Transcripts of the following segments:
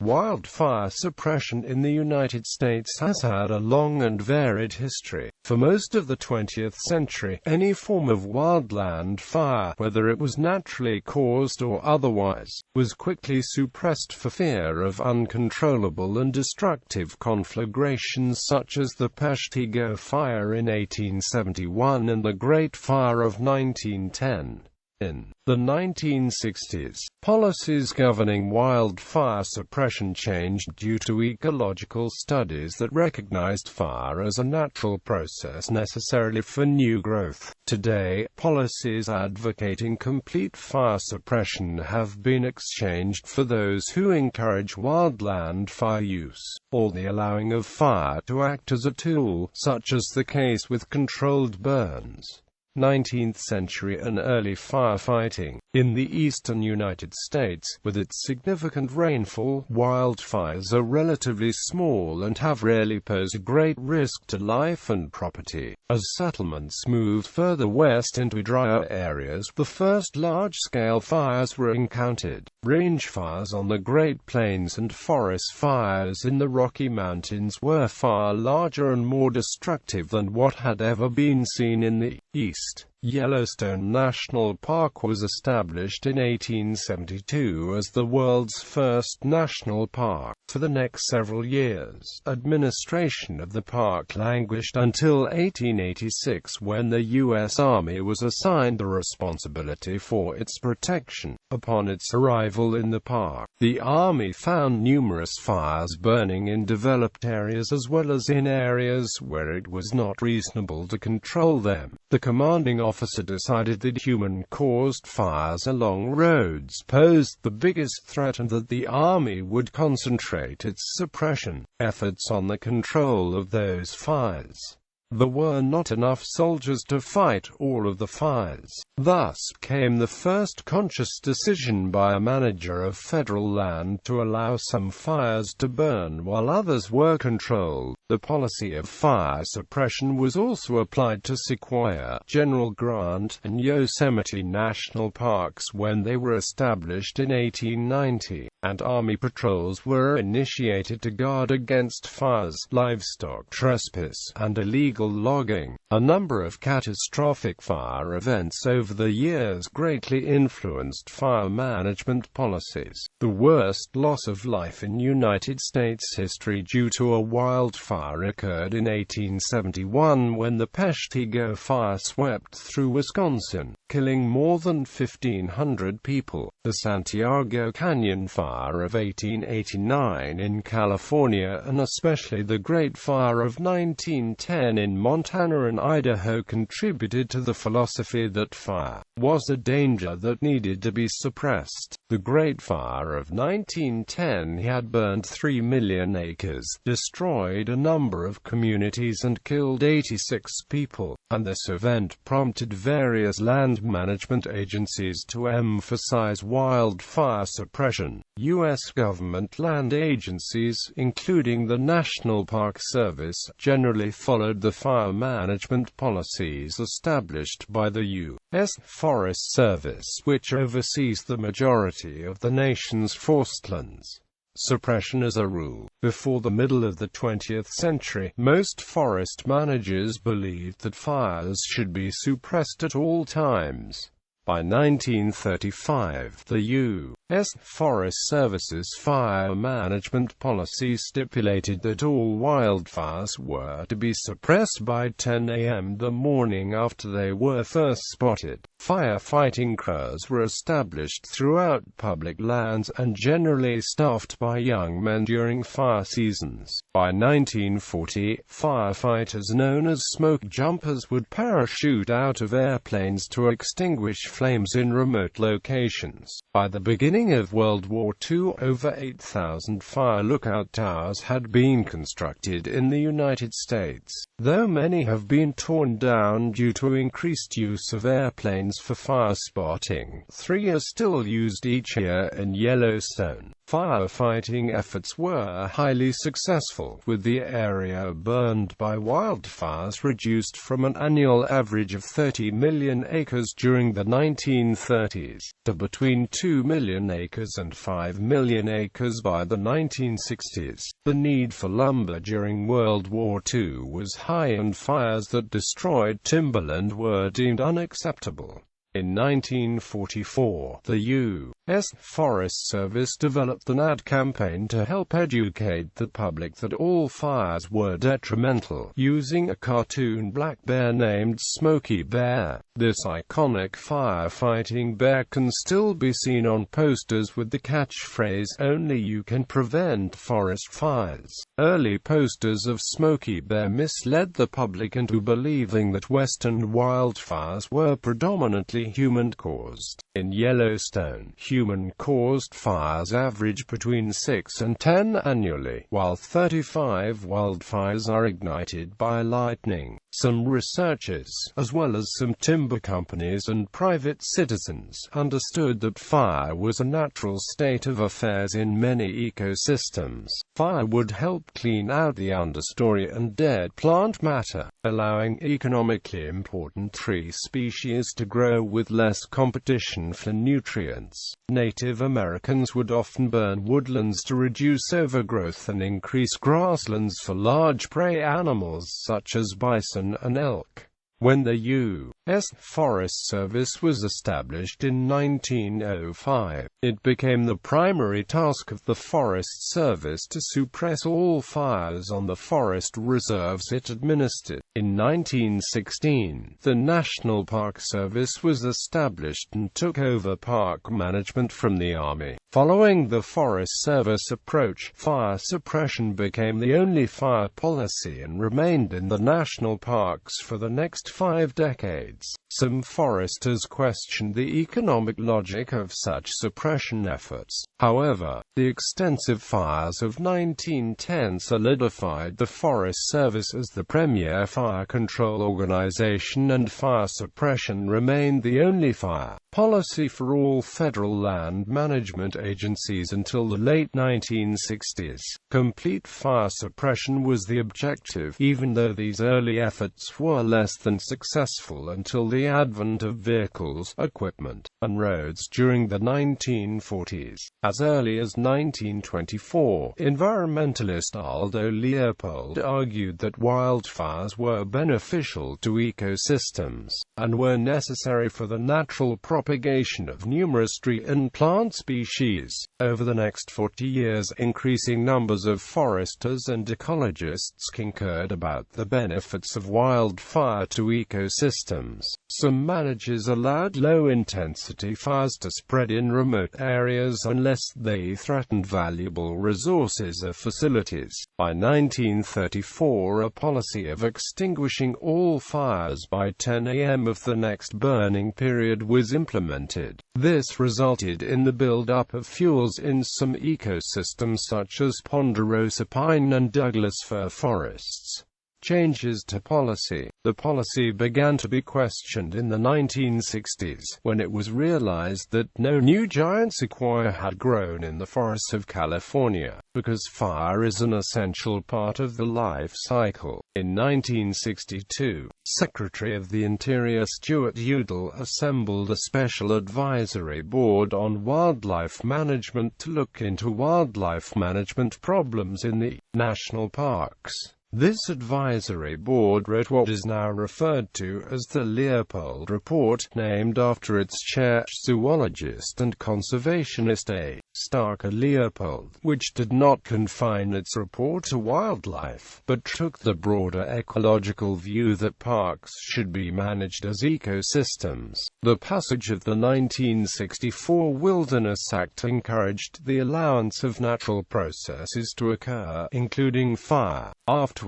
Wildfire suppression in the United States has had a long and varied history. For most of the 20th century, any form of wildland fire, whether it was naturally caused or otherwise, was quickly suppressed for fear of uncontrollable and destructive conflagrations such as the Peshtigo Fire in 1871 and the Great Fire of 1910. In the 1960s, policies governing wildfire suppression changed due to ecological studies that recognized fire as a natural process necessary for new growth. Today, policies advocating complete fire suppression have been exchanged for those who encourage wildland fire use, or the allowing of fire to act as a tool, such as the case with controlled burns. 19th century and early firefighting. In the eastern United States, with its significant rainfall, wildfires are relatively small and have rarely posed a great risk to life and property. As settlements moved further west into drier areas, the first large-scale fires were encountered. Range fires on the Great Plains and forest fires in the Rocky Mountains were far larger and more destructive than what had ever been seen in the East. Yellowstone National Park was established in 1872 as the world's first national park. For the next several years, administration of the park languished until 1886, when the U.S. Army was assigned the responsibility for its protection. Upon its arrival in the park, the Army found numerous fires burning in developed areas as well as in areas where it was not reasonable to control them. The commanding officer decided that human-caused fires along roads posed the biggest threat and that the Army would concentrate its suppression efforts on the control of those fires. There were not enough soldiers to fight all of the fires. Thus came the first conscious decision by a manager of federal land to allow some fires to burn while others were controlled. The policy of fire suppression was also applied to Sequoia, General Grant, and Yosemite National Parks when they were established in 1890, and Army patrols were initiated to guard against fires, livestock trespass, and illegal logging. A number of catastrophic fire events over the years greatly influenced fire management policies. The worst loss of life in United States history due to a wildfire occurred in 1871 when the Peshtigo Fire swept through Wisconsin, killing more than 1,500 people. The Santiago Canyon Fire of 1889 in California, and especially the Great Fire of 1910 in Montana and Idaho, contributed to the philosophy that fire was a danger that needed to be suppressed. The Great Fire of 1910 had burned 3 million acres, destroyed a number of communities and killed 86 people, and this event prompted various land management agencies to emphasize wildfire suppression. U.S. government land agencies, including the National Park Service, generally followed the fire management policies established by the U.S. Forest Service, which oversees the majority of the nation's forestlands. Suppression as a rule. Before the middle of the 20th century, most forest managers believed that fires should be suppressed at all times. By 1935, the U.S. Forest Service's fire management policy stipulated that all wildfires were to be suppressed by 10 a.m. the morning after they were first spotted. Firefighting crews were established throughout public lands and generally staffed by young men during fire seasons. By 1940, firefighters known as smoke jumpers would parachute out of airplanes to extinguish flames in remote locations. By the beginning of World War II, over 8,000 fire lookout towers had been constructed in the United States. Though many have been torn down due to increased use of airplanes for fire spotting, 3 are still used each year in Yellowstone. Firefighting efforts were highly successful, with the area burned by wildfires reduced from an annual average of 30 million acres during the 1930s, to between 2 million acres and 5 million acres by the 1960s. The need for lumber during World War II was high, and fires that destroyed timberland were deemed unacceptable. In 1944, the U.S. Forest Service developed an ad campaign to help educate the public that all fires were detrimental, using a cartoon black bear named Smokey Bear. This iconic firefighting bear can still be seen on posters with the catchphrase, "Only you can prevent forest fires." Early posters of Smokey Bear misled the public into believing that western wildfires were predominantly human-caused. In Yellowstone, human-caused fires average between 6 and 10 annually, while 35 wildfires are ignited by lightning. Some researchers, as well as some timber companies and private citizens, understood that fire was a natural state of affairs in many ecosystems. Fire would help clean out the understory and dead plant matter, allowing economically important tree species to grow with less competition for nutrients. Native Americans would often burn woodlands to reduce overgrowth and increase grasslands for large prey animals such as bison and elk. When the U.S. Forest Service was established in 1905, it became the primary task of the Forest Service to suppress all fires on the forest reserves it administered. In 1916, the National Park Service was established and took over park management from the Army. Following the Forest Service approach, fire suppression became the only fire policy and remained in the national parks for the next 5 decades. Some foresters questioned the economic logic of such suppression efforts. However, the extensive fires of 1910 solidified the Forest Service as the premier fire control organization, and fire suppression remained the only fire policy for all federal land management agencies until the late 1960s. Complete fire suppression was the objective, even though these early efforts were less than successful until the advent of vehicles, equipment, and roads during the 1940s. As early as 1924, environmentalist Aldo Leopold argued that wildfires were beneficial to ecosystems, and were necessary for the natural propagation of numerous tree and plant species. Over the next 40 years, increasing numbers of foresters and ecologists concurred about the benefits of wildfire to ecosystems. Some managers allowed low-intensity fires to spread in remote areas unless they threatened valuable resources or facilities. By 1934, a policy of extinguishing all fires by 10 a.m. of the next burning period was implemented. This resulted in the build-up of fuels in some ecosystems such as ponderosa pine and Douglas fir forests. Changes to policy. The policy began to be questioned in the 1960s, when it was realized that no new giant sequoia had grown in the forests of California, because fire is an essential part of the life cycle. In 1962, Secretary of the Interior Stuart Udall assembled a special advisory board on wildlife management to look into wildlife management problems in the national parks. This advisory board wrote what is now referred to as the Leopold Report, named after its chair, zoologist and conservationist A. Starker Leopold, which did not confine its report to wildlife, but took the broader ecological view that parks should be managed as ecosystems. The passage of the 1964 Wilderness Act encouraged the allowance of natural processes to occur, including fire. Afterwards,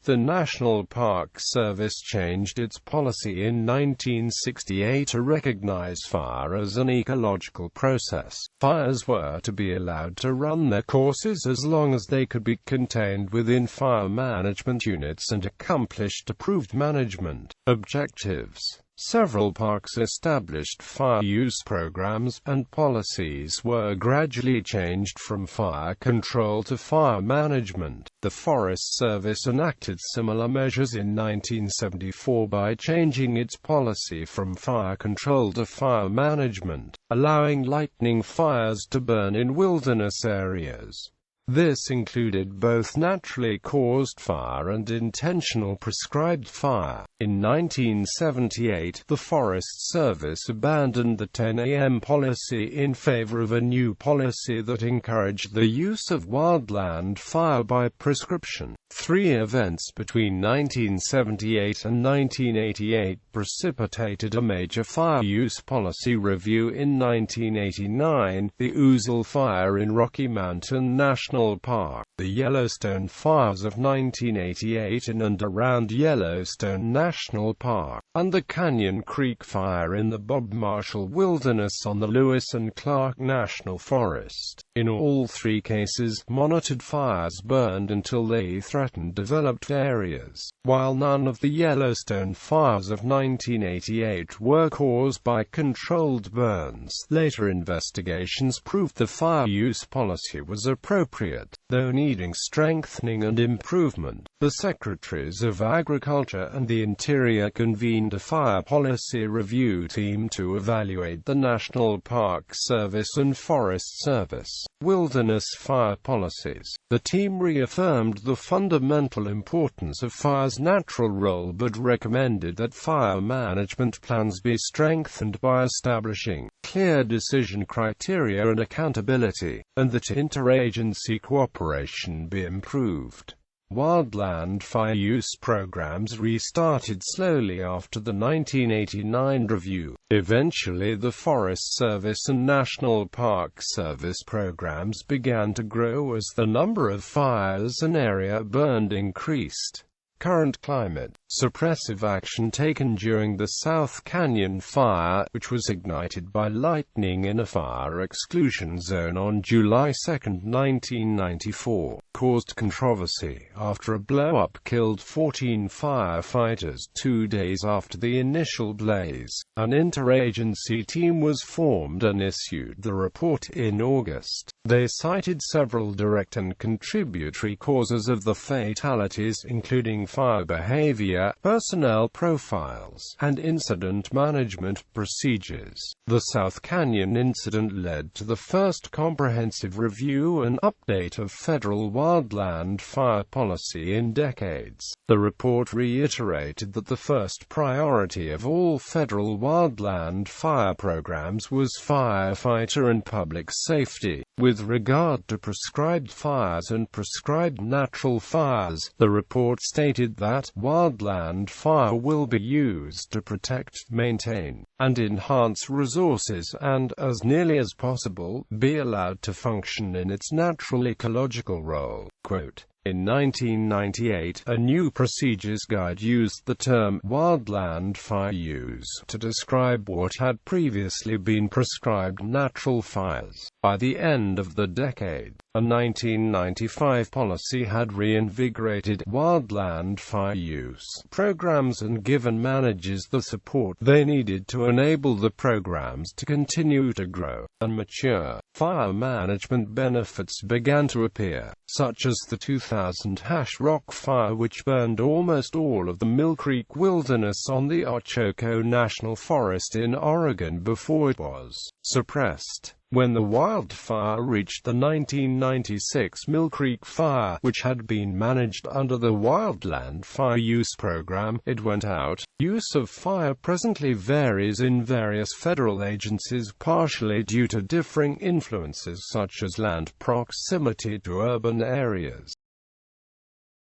the National Park Service changed its policy in 1968 to recognize fire as an ecological process. Fires were to be allowed to run their courses as long as they could be contained within fire management units and accomplished approved management objectives. Several parks established fire use programs, and policies were gradually changed from fire control to fire management. The Forest Service enacted similar measures in 1974 by changing its policy from fire control to fire management, allowing lightning fires to burn in wilderness areas. This included both naturally caused fire and intentional prescribed fire. In 1978, the Forest Service abandoned the 10 a.m. policy in favor of a new policy that encouraged the use of wildland fire by prescription. 3 events between 1978 and 1988 precipitated a major fire use policy review. In 1989, the Ouzel Fire in Rocky Mountain National Park, the Yellowstone Fires of 1988 in and around Yellowstone National Park, and the Canyon Creek Fire in the Bob Marshall Wilderness on the Lewis and Clark National Forest. In all 3 cases, monitored fires burned until they threatened developed areas. While none of the Yellowstone fires of 1988 were caused by controlled burns, later investigations proved the fire use policy was appropriate, though needing strengthening and improvement. The Secretaries of Agriculture and the Interior convened a fire policy review team to evaluate the National Park Service and Forest Service wilderness fire policies. The team reaffirmed the fundamental importance of fire's natural role but recommended that fire management plans be strengthened by establishing clear decision criteria and accountability, and that interagency cooperation be improved. Wildland fire use programs restarted slowly after the 1989 review. Eventually, the Forest Service and National Park Service programs began to grow as the number of fires an area burned increased. Current climate. Suppressive action taken during the South Canyon Fire, which was ignited by lightning in a fire exclusion zone on July 2, 1994, caused controversy after a blow-up killed 14 firefighters 2 days after the initial blaze. An interagency team was formed and issued the report in August. They cited several direct and contributory causes of the fatalities, including fire behavior, personnel profiles, and incident management procedures. The South Canyon incident led to the first comprehensive review and update of federal wildland fire policy in decades. The report reiterated that the first priority of all federal wildland fire programs was firefighter and public safety. With regard to prescribed fires and prescribed natural fires, the report stated that wildland fire will be used to protect, maintain, and enhance resources and, as nearly as possible, be allowed to function in its natural ecological role. Quote, in 1998, a new procedures guide used the term wildland fire use to describe what had previously been prescribed natural fires. By the end of the decade, a 1995 policy had reinvigorated wildland fire use programs and given managers the support they needed to enable the programs to continue to grow and mature. Fire management benefits began to appear, such as the 2000 Hash Rock Fire, which burned almost all of the Mill Creek Wilderness on the Ochoko National Forest in Oregon before it was suppressed. When the wildfire reached the 1996 Mill Creek Fire, which had been managed under the Wildland Fire Use Program, it went out. Use of fire presently varies in various federal agencies, partially due to differing influences such as land proximity to urban areas,